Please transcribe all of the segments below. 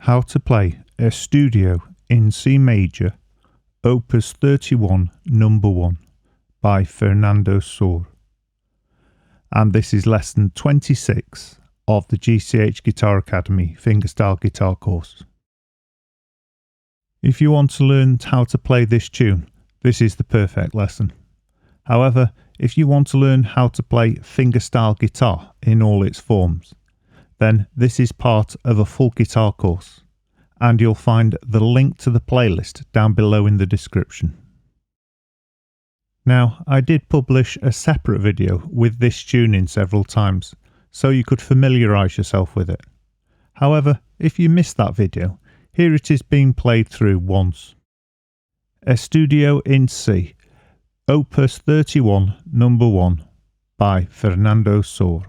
How to play Estudio in C major, Opus 31, number 1 by Fernando Sor. And this is lesson 26 of the GCH Guitar Academy fingerstyle guitar course. If you want to learn how to play this tune, this is the perfect lesson. However, if you want to learn how to play fingerstyle guitar in all its forms, then this is part of a full guitar course, and you'll find the link to the playlist down below in the description. Now, I did publish a separate video with this tune in several times, so you could familiarise yourself with it. However, if you missed that video, here it is being played through once. Estudio in C, Opus 31, number 1 by Fernando Sor.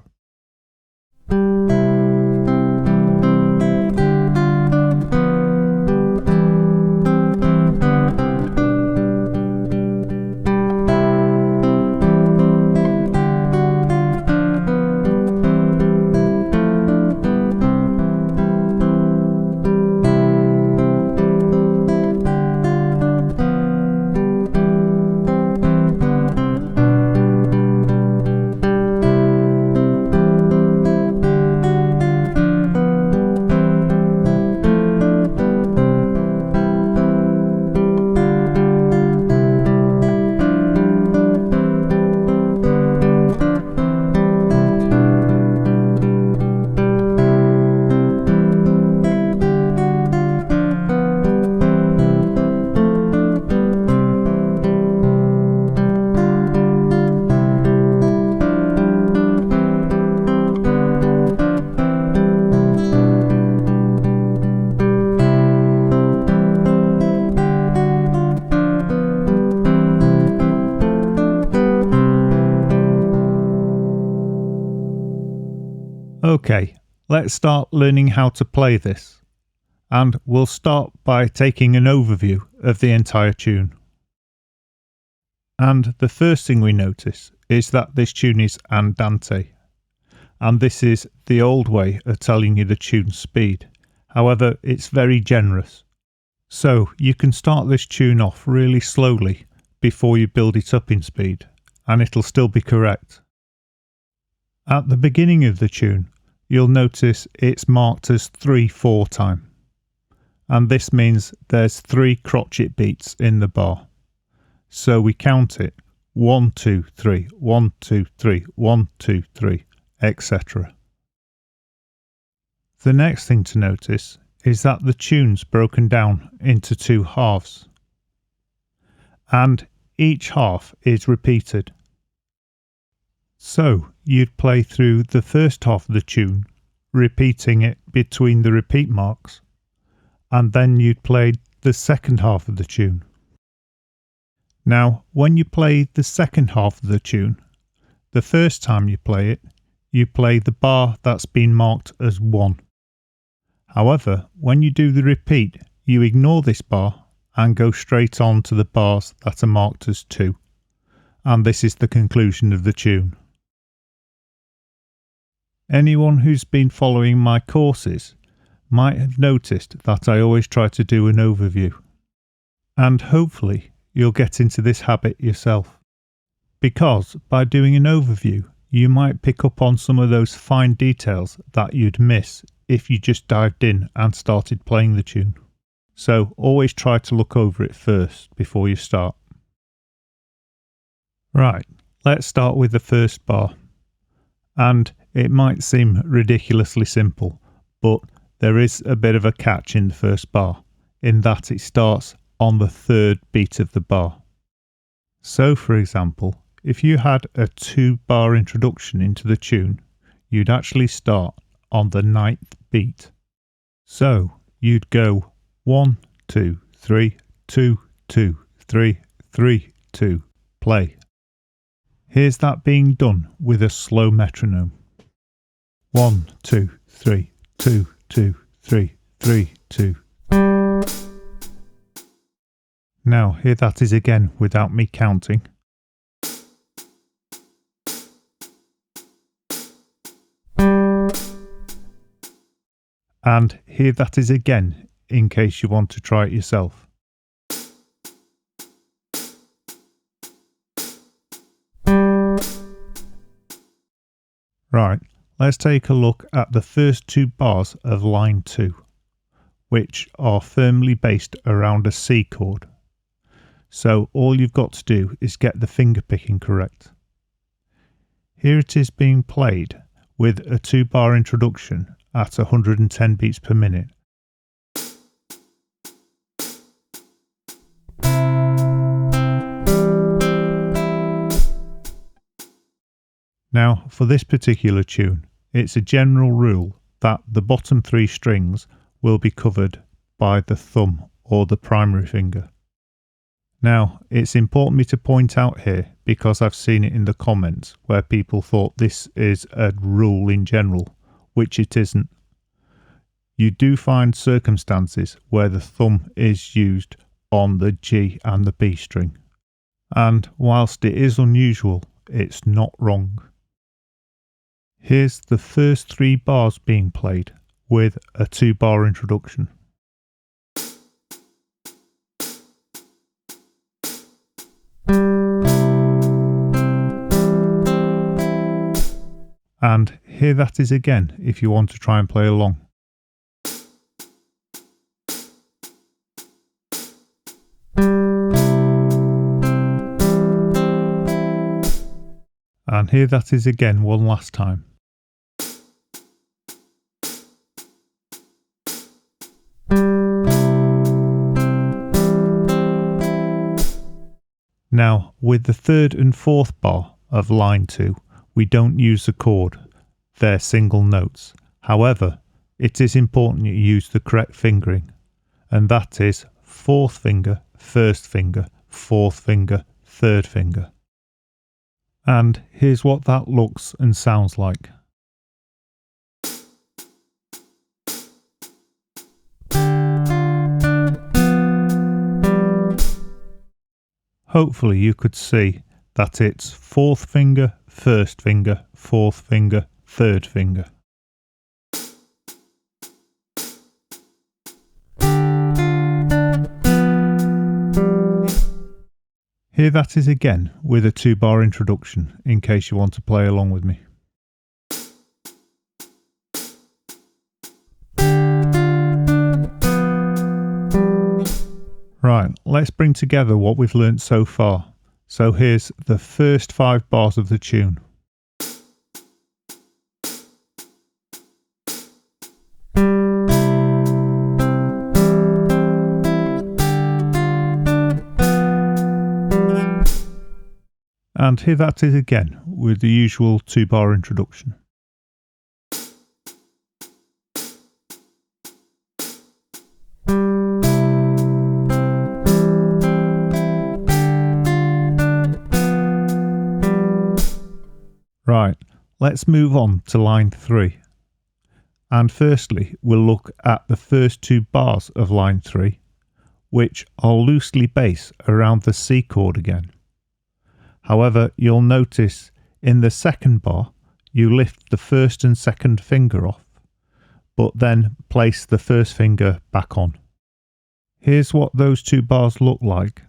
Okay, let's start learning how to play this, and we'll start by taking an overview of the entire tune. And the first thing we notice is that this tune is andante, and this is the old way of telling you the tune's speed. However, it's very generous, so you can start this tune off really slowly before you build it up in speed, and it'll still be correct. At the beginning of the tune, you'll notice it's marked as 3/4 time, and this means there's 3 crotchet beats in the bar. So we count it 1, 2, 3, 1, 2, 3, 1, 2, 3, etc. The next thing to notice is that the tune's broken down into 2 halves, and each half is repeated. So you'd play through the first half of the tune, repeating it between the repeat marks, and then you'd play the second half of the tune. Now, when you play the second half of the tune, the first time you play the bar that's been marked as 1. However, when you do the repeat, you ignore this bar and go straight on to the bars that are marked as 2, and this is the conclusion of the tune. Anyone who's been following my courses might have noticed that I always try to do an overview, and hopefully you'll get into this habit yourself, because by doing an overview you might pick up on some of those fine details that you'd miss if you just dived in and started playing the tune. So always try to look over it first before you start. Right, let's start with the first bar. And it might seem ridiculously simple, but there is a bit of a catch in the first bar, in that it starts on the 3rd beat of the bar. So for example, if you had a 2-bar introduction into the tune, you'd actually start on the 9th beat. So you'd go 1, 2, 3, 2, 2, 3, 3, 2, play. Here's that being done with a slow metronome. 1, 2, 3, 2, 2, 3, 3, 2. Now here that is again without me counting. And here that is again, in case you want to try it yourself. Right, let's take a look at the first two bars of line 2, which are firmly based around a C chord. So all you've got to do is get the finger picking correct. Here it is being played with a 2-bar introduction at 110 beats per minute. Now, for this particular tune, it's a general rule that the bottom 3 strings will be covered by the thumb or the primary finger. Now, it's important me to point out here, because I've seen it in the comments where people thought this is a rule in general, which it isn't. You do find circumstances where the thumb is used on the G and the B string. And whilst it is unusual, it's not wrong. Here's the first 3 bars being played with a 2-bar introduction. And here that is again if you want to try and play along. And here that is again one last time. Now, with the 3rd and 4th bar of line 2, we don't use the chord, they're single notes. However, it is important you use the correct fingering, and that is 4th finger, 1st finger, 4th finger, 3rd finger. And here's what that looks and sounds like. Hopefully you could see that it's 4th finger, 1st finger, 4th finger, 3rd finger. Here that is again with a 2-bar introduction, in case you want to play along with me. Right, let's bring together what we've learnt so far. So here's the first 5 bars of the tune. And here that is again with the usual 2-bar introduction. Right, let's move on to line 3. And firstly, we'll look at the first 2 bars of line 3, which are loosely based around the C chord again. However, you'll notice in the 2nd bar, you lift the 1st and 2nd finger off, but then place the 1st finger back on. Here's what those 2 bars look like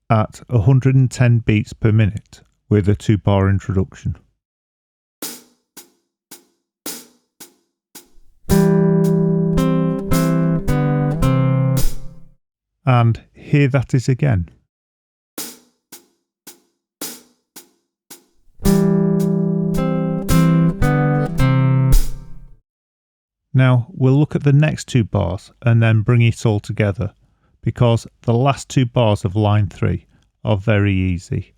at 110 beats per minute with a 2-bar introduction. And here that is again. Now we'll look at the next 2 bars and then bring it all together, because the last 2 bars of line 3 are very easy.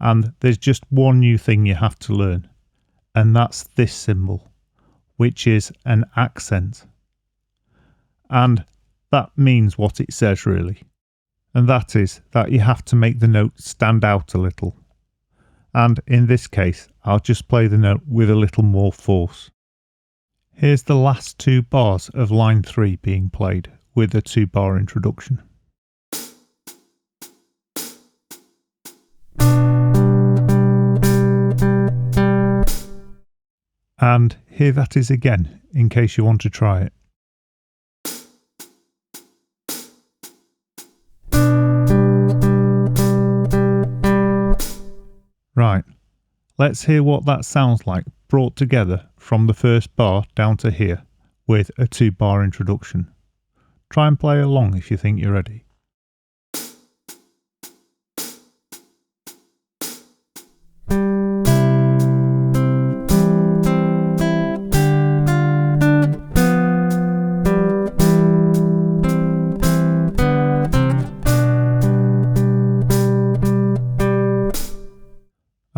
And there's just one new thing you have to learn, and that's this symbol, which is an accent. And that means what it says really, and that is that you have to make the note stand out a little. And in this case, I'll just play the note with a little more force. Here's the last 2 bars of line 3 being played with a 2-bar introduction. And here that is again, in case you want to try it. Right, let's hear what that sounds like brought together from the first bar down to here with a 2-bar introduction. Try and play along if you think you're ready.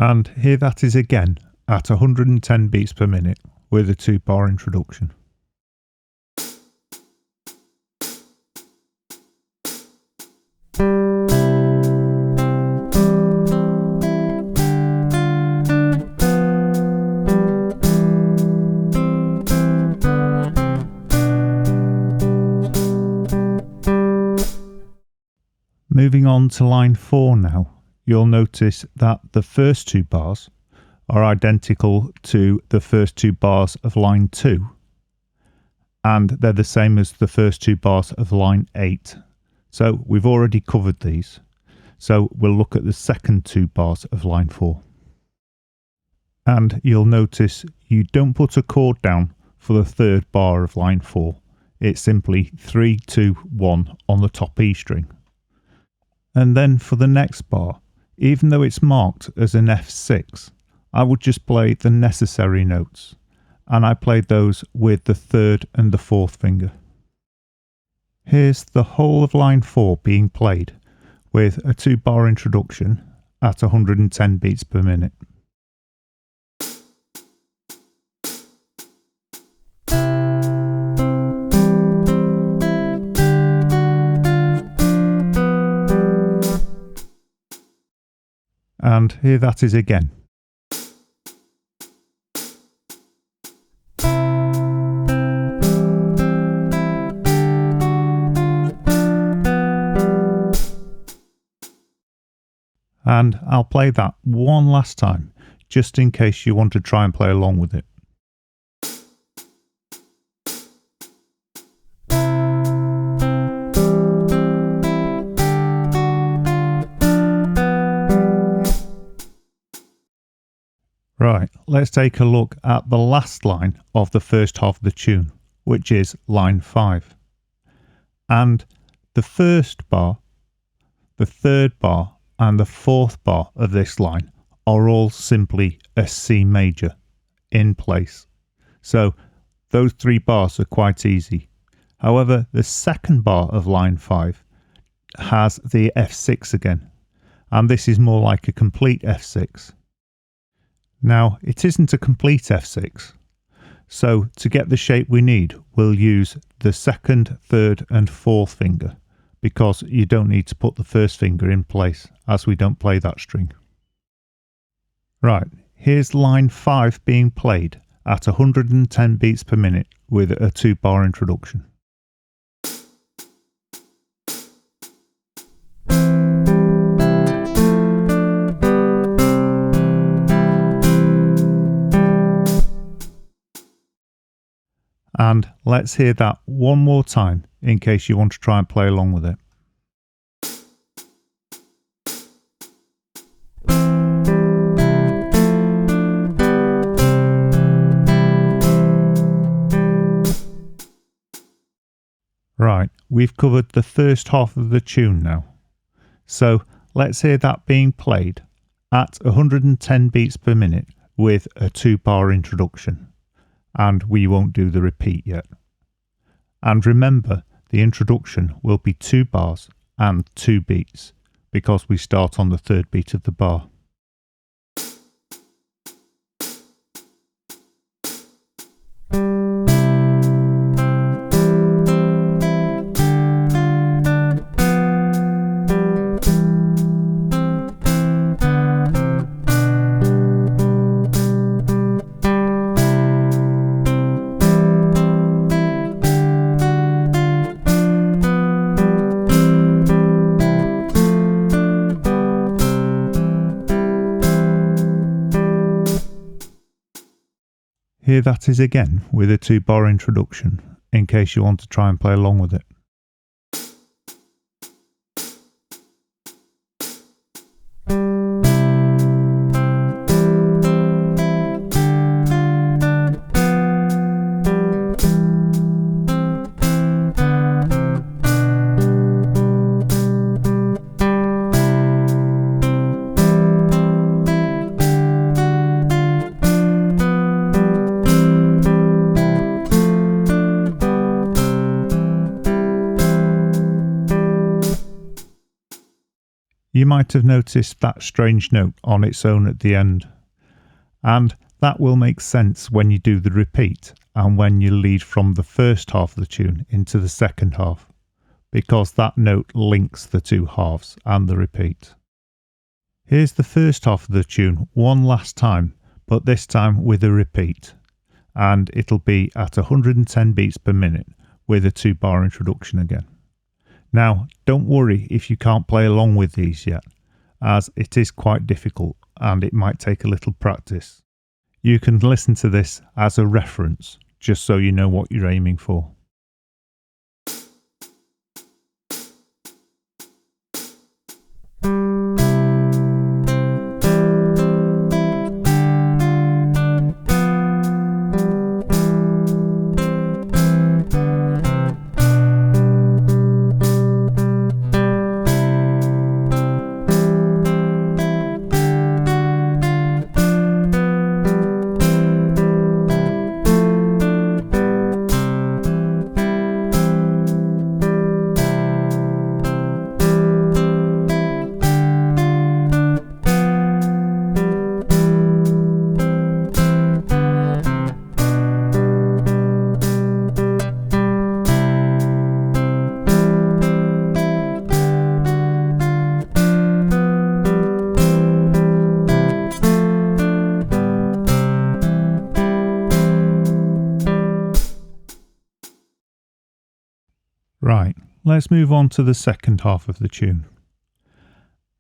And here that is again at 110 beats per minute with a 2-bar introduction. Moving on to line 4 now, you'll notice that the first 2 bars are identical to the first 2 bars of line 2, and they're the same as the first 2 bars of line 8. So we've already covered these. So we'll look at the second 2 bars of line 4. And you'll notice you don't put a chord down for the third bar of line 4. It's simply 3, 2, 1 on the top E string. And then for the next bar, even though it's marked as an F6, I would just play the necessary notes, and I played those with the 3rd and the 4th finger. Here's the whole of line 4 being played with a 2-bar introduction at 110 beats per minute. And here that is again. And I'll play that one last time, just in case you want to try and play along with it. Right, let's take a look at the last line of the first half of the tune, which is line 5. And the first bar, the third bar, and the 4th bar of this line are all simply a C major in place. So those 3 bars are quite easy. However, the second bar of line 5 has the F6 again, and this is more like a complete F6. Now, it isn't a complete F6, so to get the shape we need, we'll use the 2nd, 3rd and 4th finger, because you don't need to put the 1st finger in place, as we don't play that string. Right, here's line 5 being played at 110 beats per minute with a 2-bar introduction. And let's hear that one more time in case you want to try and play along with it. Right, we've covered the first half of the tune now. So let's hear that being played at 110 beats per minute with a 2-bar introduction. And we won't do the repeat yet. And remember, the introduction will be 2 bars and 2 beats, because we start on the 3rd beat of the bar. Here that is again with a 2-bar introduction, in case you want to try and play along with it. You might have noticed that strange note on its own at the end, and that will make sense when you do the repeat and when you lead from the first half of the tune into the second half, because that note links the two halves and the repeat. Here's the first half of the tune one last time, but this time with a repeat, and it'll be at 110 beats per minute with a 2-bar introduction again. Now, don't worry if you can't play along with these yet, as it is quite difficult and it might take a little practice. You can listen to this as a reference, just so you know what you're aiming for. Right, let's move on to the second half of the tune.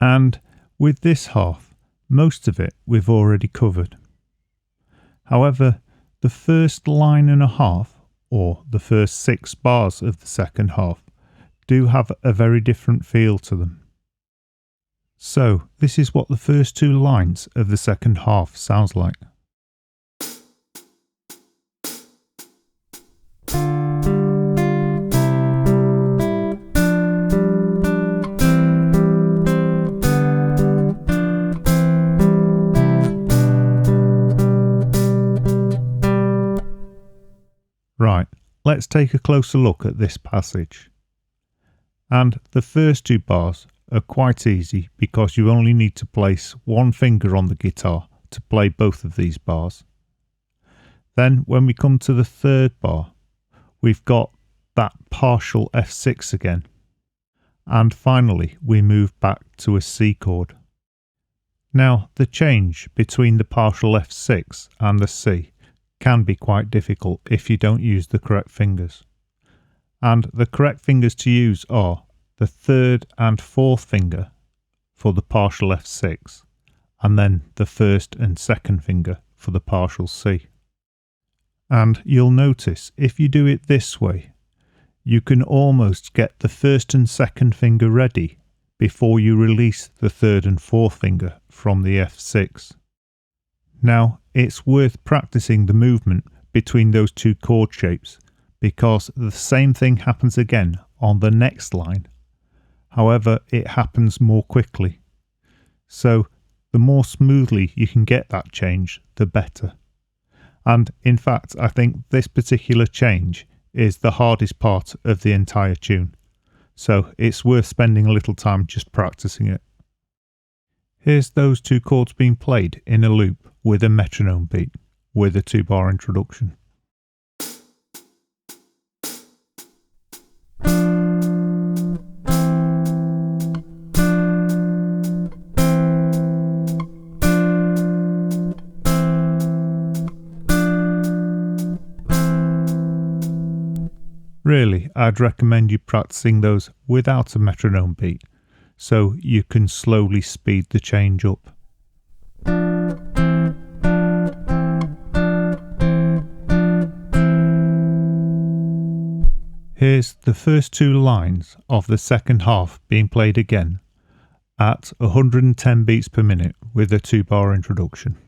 And with this half, most of it we've already covered. However, the first line and a half, or the first 6 bars of the second half, do have a very different feel to them. So, this is what the first 2 lines of the second half sounds like. Right, let's take a closer look at this passage. And the first 2 bars are quite easy because you only need to place one finger on the guitar to play both of these bars. Then when we come to the third bar, we've got that partial F6 again. And finally we move back to a C chord. Now the change between the partial F6 and the C can be quite difficult if you don't use the correct fingers. And the correct fingers to use are the 3rd and 4th finger for the partial F6, and then the 1st and 2nd finger for the partial C. And you'll notice if you do it this way, you can almost get the 1st and 2nd finger ready before you release the 3rd and 4th finger from the F6. Now, it's worth practicing the movement between those 2 chord shapes because the same thing happens again on the next line. However, it happens more quickly. So, the more smoothly you can get that change, the better. And in fact, I think this particular change is the hardest part of the entire tune. So, it's worth spending a little time just practicing it. Here's those 2 chords being played in a loop with a metronome beat, with a 2-bar introduction. Really, I'd recommend you practicing those without a metronome beat, so you can slowly speed the change up. Here's the first 2 lines of the second half being played again at 110 beats per minute with a 2-bar introduction.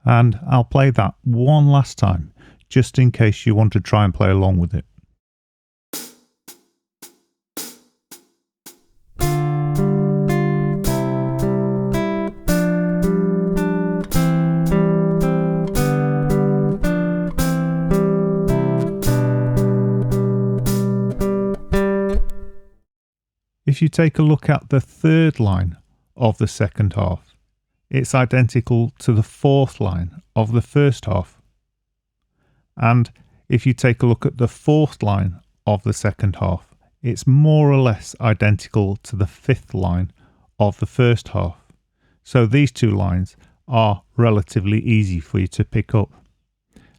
And I'll play that one last time, just in case you want to try and play along with it. If you take a look at the third line of the second half, it's identical to the fourth line of the first half. And if you take a look at the fourth line of the second half, it's more or less identical to the fifth line of the first half. So these two lines are relatively easy for you to pick up.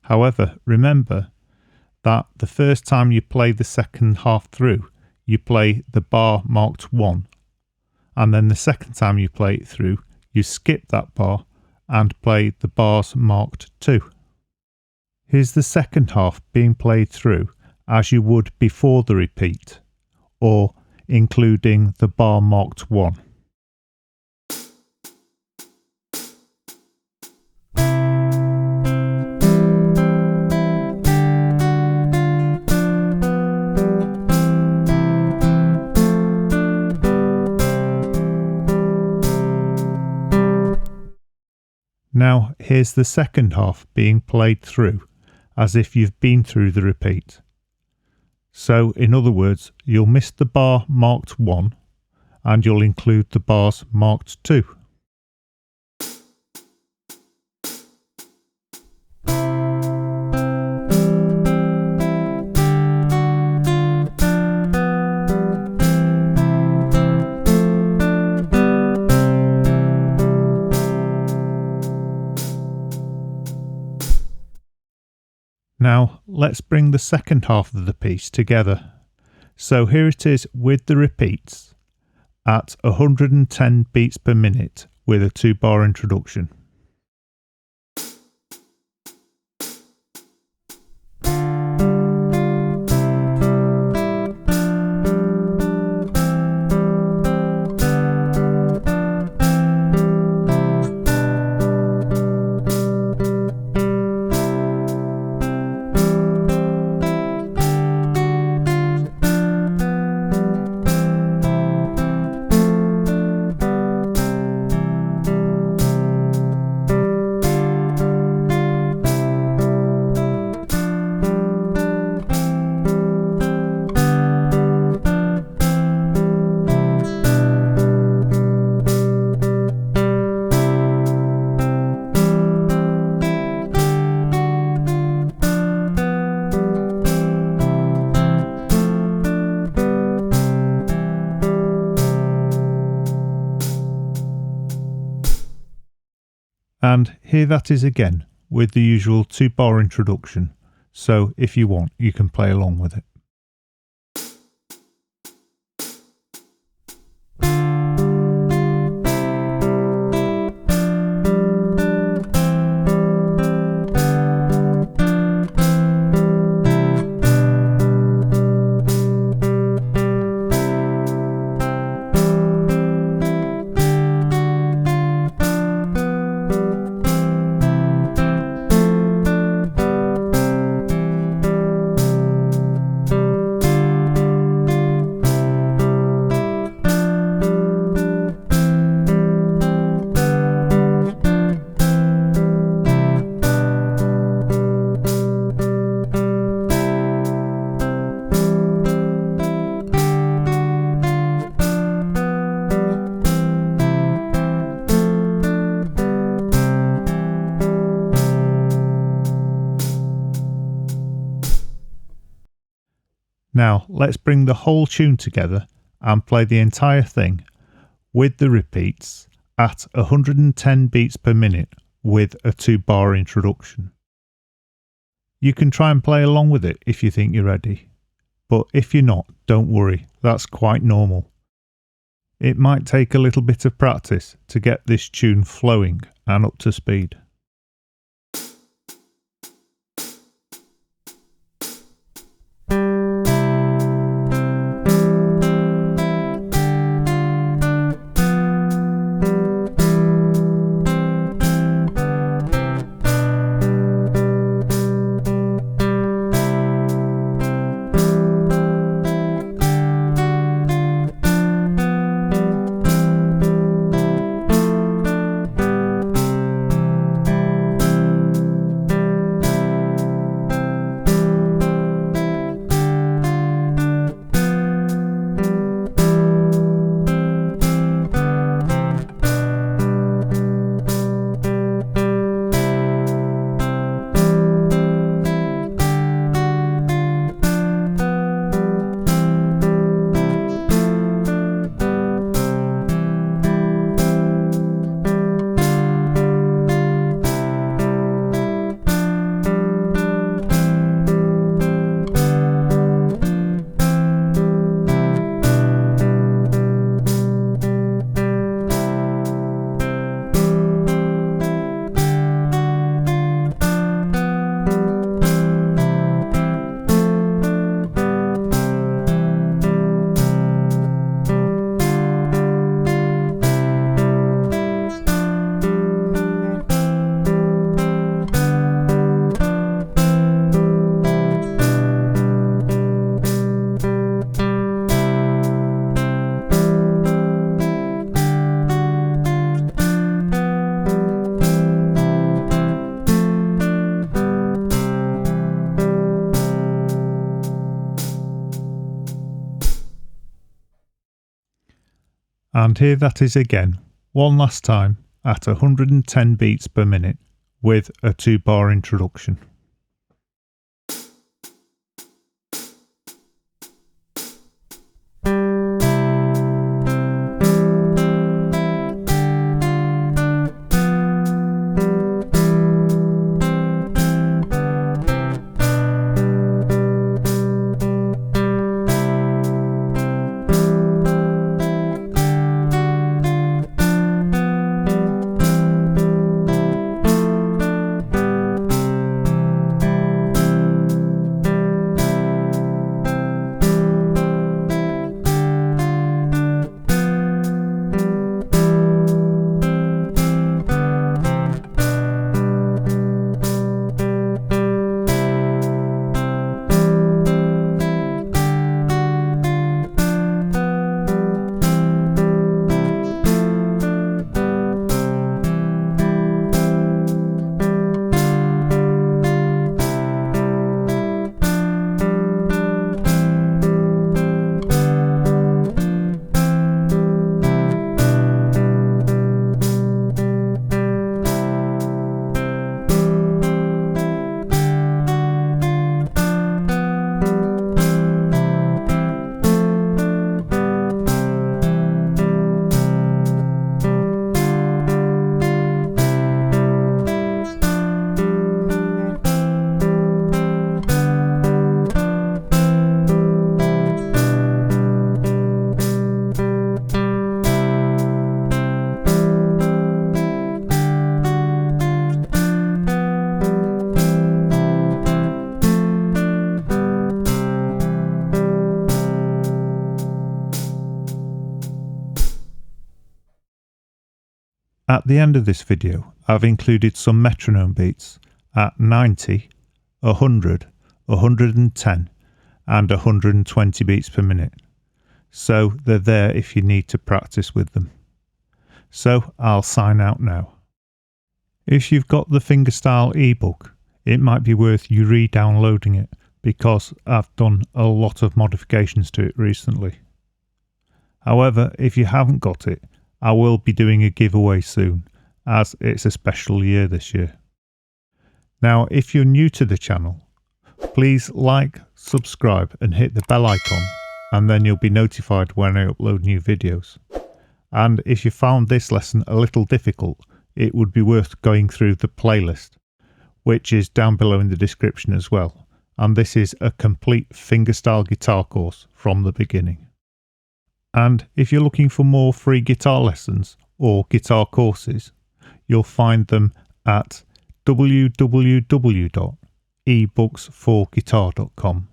However, remember that the first time you play the second half through, you play the bar marked 1, and then the second time you play it through, you skip that bar and play the bars marked 2. Here's the second half being played through as you would before the repeat, or including the bar marked 1. Now here's the second half being played through as if you've been through the repeat. So in other words, you'll miss the bar marked 1 and you'll include the bars marked 2. Now let's bring the second half of the piece together. So here it is with the repeats at 110 beats per minute with a 2-bar introduction. And here that is again with the usual 2-bar introduction, so if you want you can play along with it. Now let's bring the whole tune together and play the entire thing with the repeats at 110 beats per minute with a 2-bar introduction. You can try and play along with it if you think you're ready, but if you're not, don't worry, that's quite normal. It might take a little bit of practice to get this tune flowing and up to speed. And here that is again, one last time at 110 beats per minute with a 2-bar introduction. At the end of this video, I've included some metronome beats at 90, 100, 110 and 120 beats per minute. So they're there if you need to practice with them. So I'll sign out now. If you've got the fingerstyle ebook, it might be worth you re-downloading it because I've done a lot of modifications to it recently. However, if you haven't got it, I will be doing a giveaway soon, as it's a special year this year. Now, if you're new to the channel, please like, subscribe and hit the bell icon, and then you'll be notified when I upload new videos. And if you found this lesson a little difficult, it would be worth going through the playlist, which is down below in the description as well. And this is a complete fingerstyle guitar course from the beginning. And if you're looking for more free guitar lessons or guitar courses, you'll find them at www.ebooksforguitar.com.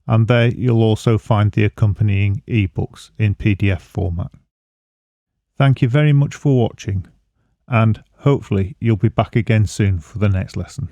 And there you'll also find the accompanying ebooks in PDF format. Thank you very much for watching, and hopefully you'll be back again soon for the next lesson.